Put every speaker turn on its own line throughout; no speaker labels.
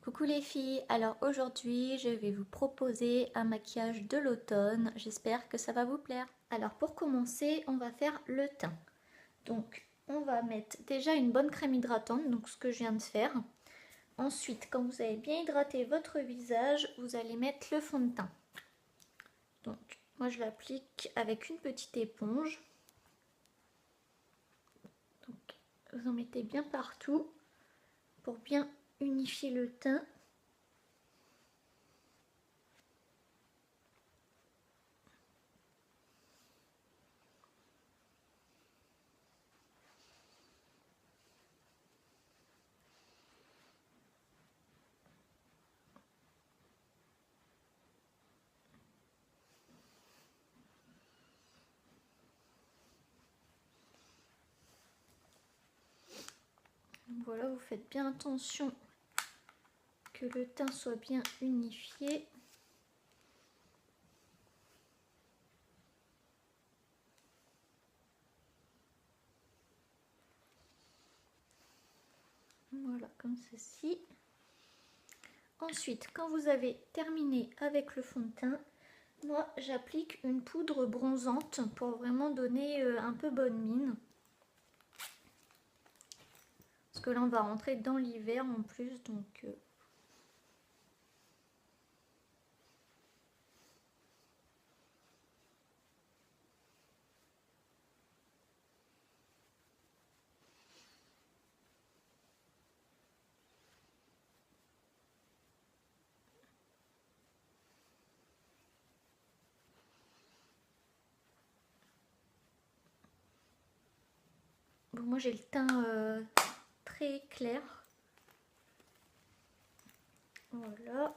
Coucou les filles, alors aujourd'hui je vais vous proposer un maquillage de l'automne, j'espère que ça va vous plaire. Alors pour commencer on va faire le teint, donc on va mettre déjà une bonne crème hydratante, donc ce que je viens de faire. Ensuite quand vous avez bien hydraté votre visage, vous allez mettre le fond de teint. Donc moi je l'applique avec une petite éponge, donc vous en mettez bien partout pour bien unifier le teint. Voilà, vous faites bien attention que le teint soit bien unifié. Voilà, comme ceci. Ensuite, quand vous avez terminé avec le fond de teint, moi j'applique une poudre bronzante pour vraiment donner un peu bonne mine. Parce que là on va rentrer dans l'hiver en plus, donc... Bon, moi j'ai le teint très clair. Voilà.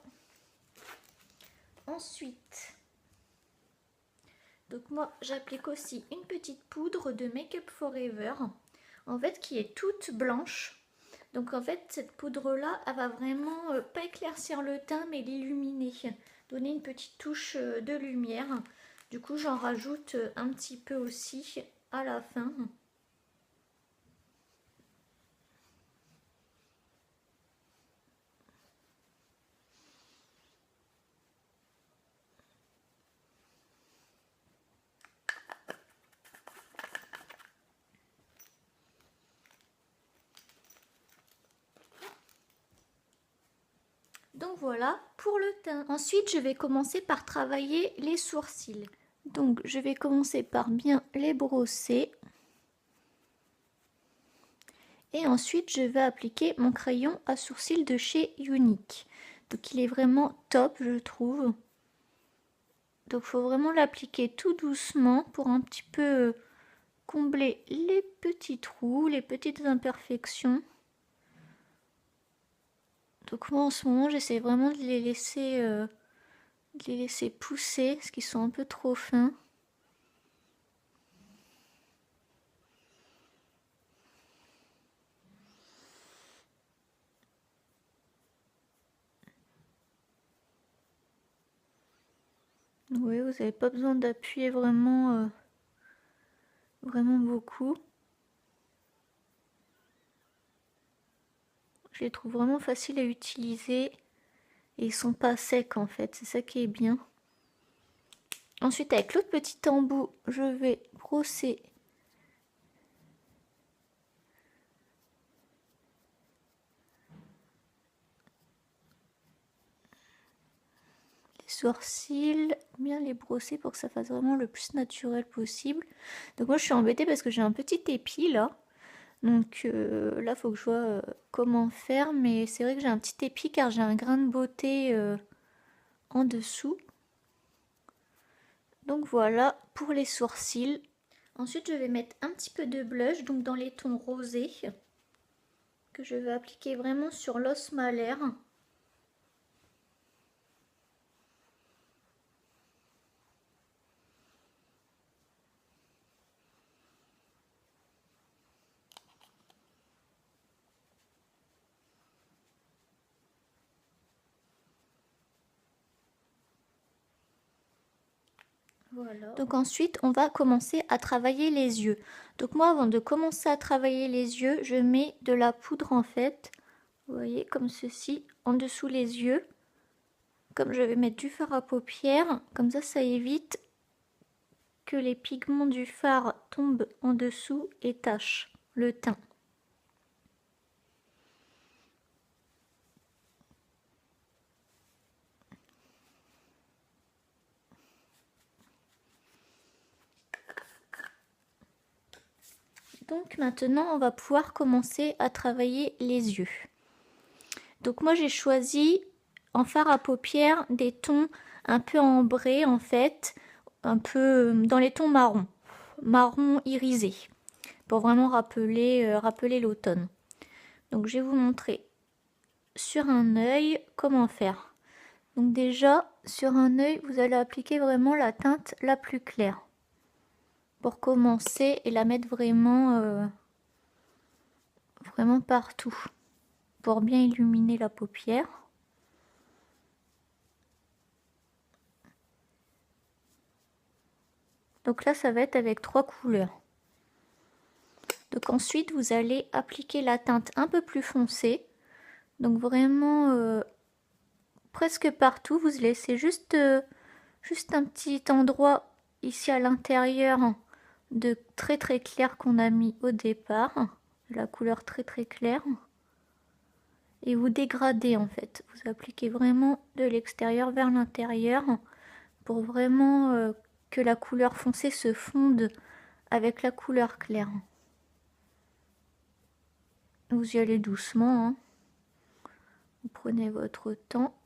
Ensuite, donc moi j'applique aussi une petite poudre de Make Up Forever, en fait qui est toute blanche. Donc en fait cette poudre là elle va vraiment pas éclaircir le teint mais l'illuminer, donner une petite touche de lumière. Du coup j'en rajoute un petit peu aussi à la fin. Donc voilà pour le teint. Ensuite je vais commencer par travailler les sourcils. Donc je vais commencer par bien les brosser. Et ensuite je vais appliquer mon crayon à sourcils de chez Younique. Donc il est vraiment top je trouve. Donc il faut vraiment l'appliquer tout doucement pour un petit peu combler les petits trous, les petites imperfections. Donc moi en ce moment j'essaie vraiment de les laisser pousser parce qu'ils sont un peu trop fins. Oui, vous n'avez pas besoin d'appuyer vraiment, vraiment beaucoup. Je les trouve vraiment faciles à utiliser et ils sont pas secs en fait, c'est ça qui est bien. Ensuite avec l'autre petit embout, je vais brosser les sourcils, bien les brosser pour que ça fasse vraiment le plus naturel possible. Donc moi je suis embêtée parce que j'ai un petit épi là. Donc là, il faut que je vois comment faire. Mais c'est vrai que j'ai un petit épi car j'ai un grain de beauté en dessous. Donc voilà pour les sourcils. Ensuite, je vais mettre un petit peu de blush, donc dans les tons rosés, que je vais appliquer vraiment sur l'os malaire. Voilà. Donc ensuite, on va commencer à travailler les yeux. Donc moi, avant de commencer à travailler les yeux, je mets de la poudre en fait Vous voyez, comme ceci, en dessous les yeux. Comme je vais mettre du fard à paupières, comme ça évite que les pigments du fard tombent en dessous et tachent le teint. Donc maintenant, on va pouvoir commencer à travailler les yeux. Donc moi, j'ai choisi en fard à paupières des tons un peu ambrés en fait, un peu dans les tons marron irisé, pour vraiment rappeler l'automne. Donc je vais vous montrer sur un œil comment faire. Donc déjà, sur un œil, vous allez appliquer vraiment la teinte la plus claire pour commencer et la mettre vraiment partout pour bien illuminer la paupière. Donc là, ça va être avec 3 couleurs. Donc ensuite, vous allez appliquer la teinte un peu plus foncée. Donc vraiment presque partout. Vous laissez juste un petit endroit ici à l'intérieur de très clair qu'on a mis au départ. La couleur très claire. Et vous dégradez en fait. Vous appliquez vraiment de l'extérieur vers l'intérieur pour vraiment que la couleur foncée se fonde avec la couleur claire. Vous y allez doucement, hein. Vous prenez votre temps.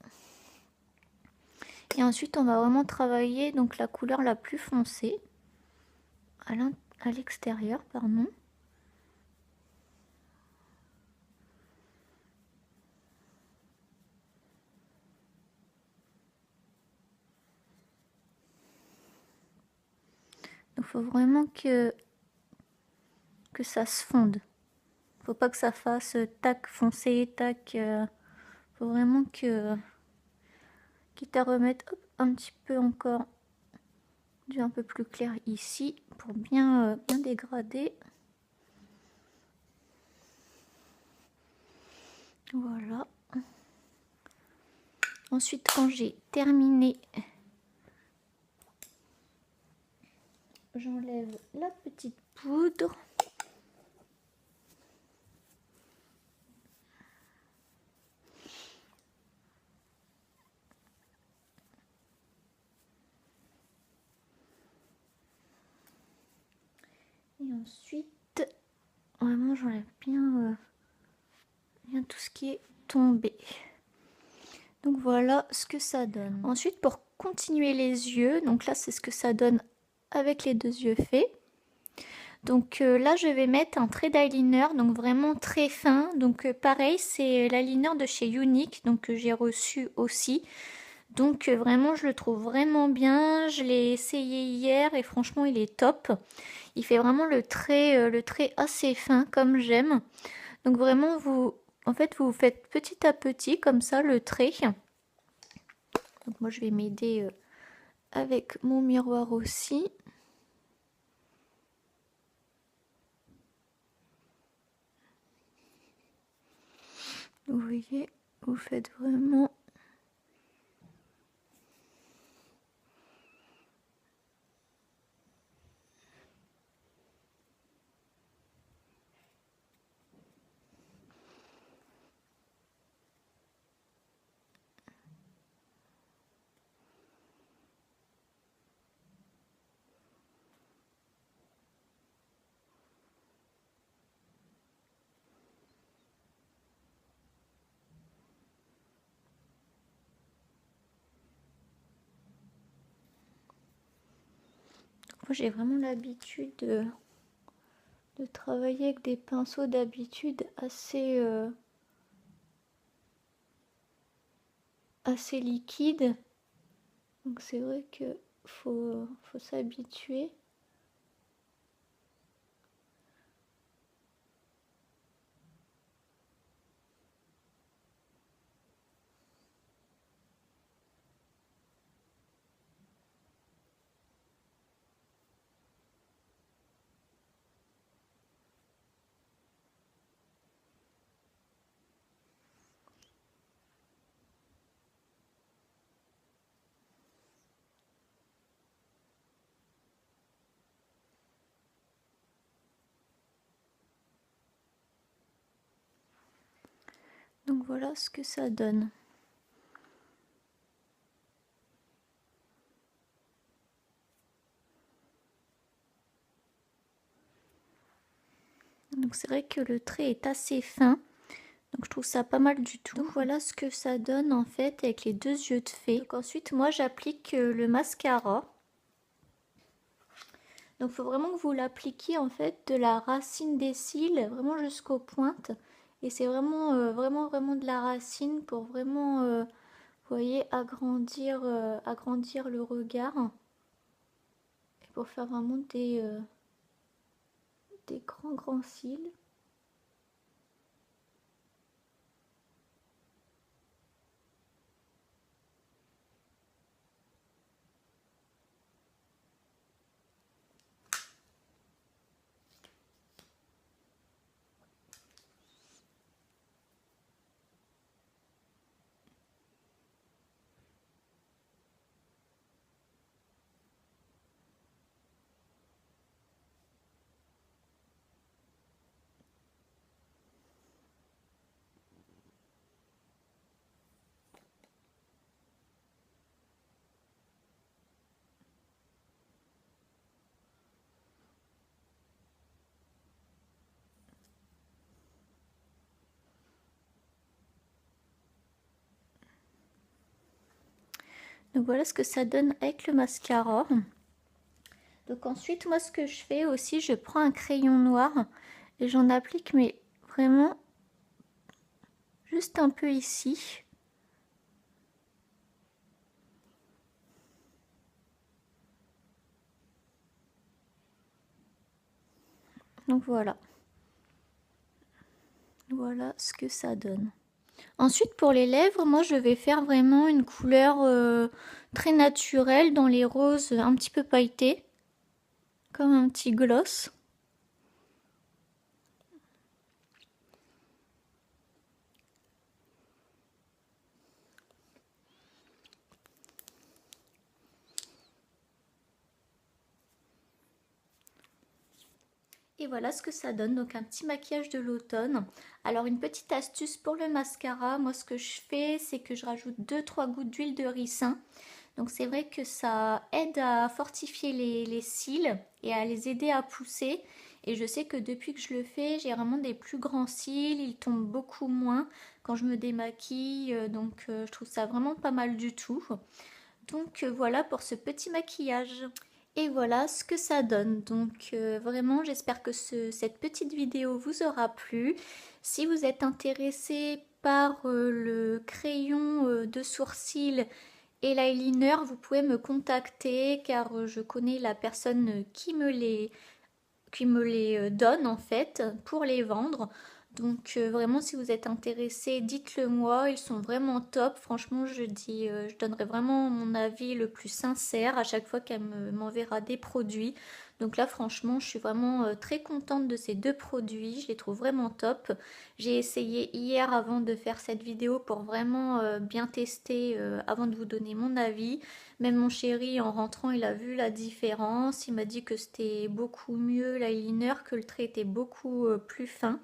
Et ensuite, on va vraiment travailler donc la couleur la plus foncée à l'extérieur, pardon. Donc, il faut vraiment que ça se fonde. Faut pas que ça fasse tac foncé, tac. Faut vraiment que quitte à remettre un petit peu encore du un peu plus clair ici pour bien dégrader. Voilà. Ensuite, quand j'ai terminé, j'enlève la petite poudre. Et ensuite, vraiment, j'enlève bien tout ce qui est tombé. Donc voilà ce que ça donne. Ensuite, pour continuer les yeux, donc là, c'est ce que ça donne avec les 2 yeux faits. Donc là, je vais mettre un trait d'eyeliner, donc vraiment très fin. Donc pareil, c'est l'eyeliner de chez Unique, donc que j'ai reçu aussi. Donc vraiment, je le trouve vraiment bien. Je l'ai essayé hier et franchement, il est top. Il fait vraiment le trait assez fin comme j'aime. Donc vraiment, vous faites petit à petit comme ça le trait. Donc moi, je vais m'aider avec mon miroir aussi. Vous voyez, vous faites vraiment moi j'ai vraiment l'habitude de travailler avec des pinceaux d'habitude assez liquides. Donc c'est vrai que faut s'habituer. Donc voilà ce que ça donne. Donc c'est vrai que le trait est assez fin. Donc je trouve ça pas mal du tout. Donc voilà ce que ça donne en fait avec les deux yeux de fée. Donc ensuite moi j'applique le mascara. Donc il faut vraiment que vous l'appliquiez en fait de la racine des cils vraiment jusqu'aux pointes. Et c'est vraiment, vraiment de la racine pour vraiment, vous voyez, agrandir le regard. Et pour faire vraiment des grands cils. Donc voilà ce que ça donne avec le mascara. Donc ensuite, moi ce que je fais aussi, je prends un crayon noir et j'en applique, mais vraiment juste un peu ici. Donc voilà. Voilà ce que ça donne. Ensuite pour les lèvres, moi je vais faire vraiment une couleur très naturelle dans les roses un petit peu pailletés. Comme un petit gloss. Et voilà ce que ça donne, donc un petit maquillage de l'automne. Alors une petite astuce pour le mascara, moi ce que je fais c'est que je rajoute 2-3 gouttes d'huile de ricin. Donc c'est vrai que ça aide à fortifier les cils et à les aider à pousser. Et je sais que depuis que je le fais, j'ai vraiment des plus grands cils, ils tombent beaucoup moins quand je me démaquille. Donc je trouve ça vraiment pas mal du tout. Donc voilà pour ce petit maquillage. Et voilà ce que ça donne. Donc vraiment j'espère que cette petite vidéo vous aura plu. Si vous êtes intéressé par le crayon de sourcil et l'eyeliner, vous pouvez me contacter car je connais la personne qui me les donne en fait pour les vendre. Donc vraiment si vous êtes intéressé, dites-le moi, ils sont vraiment top. Franchement je donnerai vraiment mon avis le plus sincère à chaque fois qu'elle m'enverra des produits. Donc là franchement je suis vraiment très contente de ces deux produits, je les trouve vraiment top. J'ai essayé hier avant de faire cette vidéo pour vraiment bien tester avant de vous donner mon avis. Même mon chéri, en rentrant, il a vu la différence. Il m'a dit que c'était beaucoup mieux l'eyeliner, que le trait était beaucoup plus fin.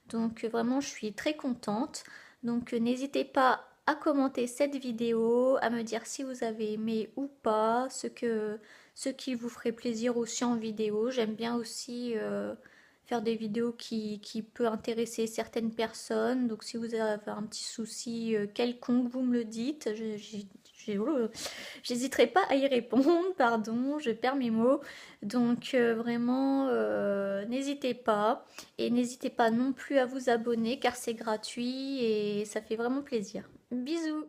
Donc vraiment, je suis très contente. Donc n'hésitez pas à commenter cette vidéo, à me dire si vous avez aimé ou pas, ce qui vous ferait plaisir aussi en vidéo. J'aime bien aussi faire des vidéos qui peut intéresser certaines personnes. Donc si vous avez un petit souci quelconque, vous me le dites. J'hésiterai pas à y répondre, pardon, je perds mes mots. Donc vraiment, n'hésitez pas. Et n'hésitez pas non plus à vous abonner car c'est gratuit et ça fait vraiment plaisir. Bisous!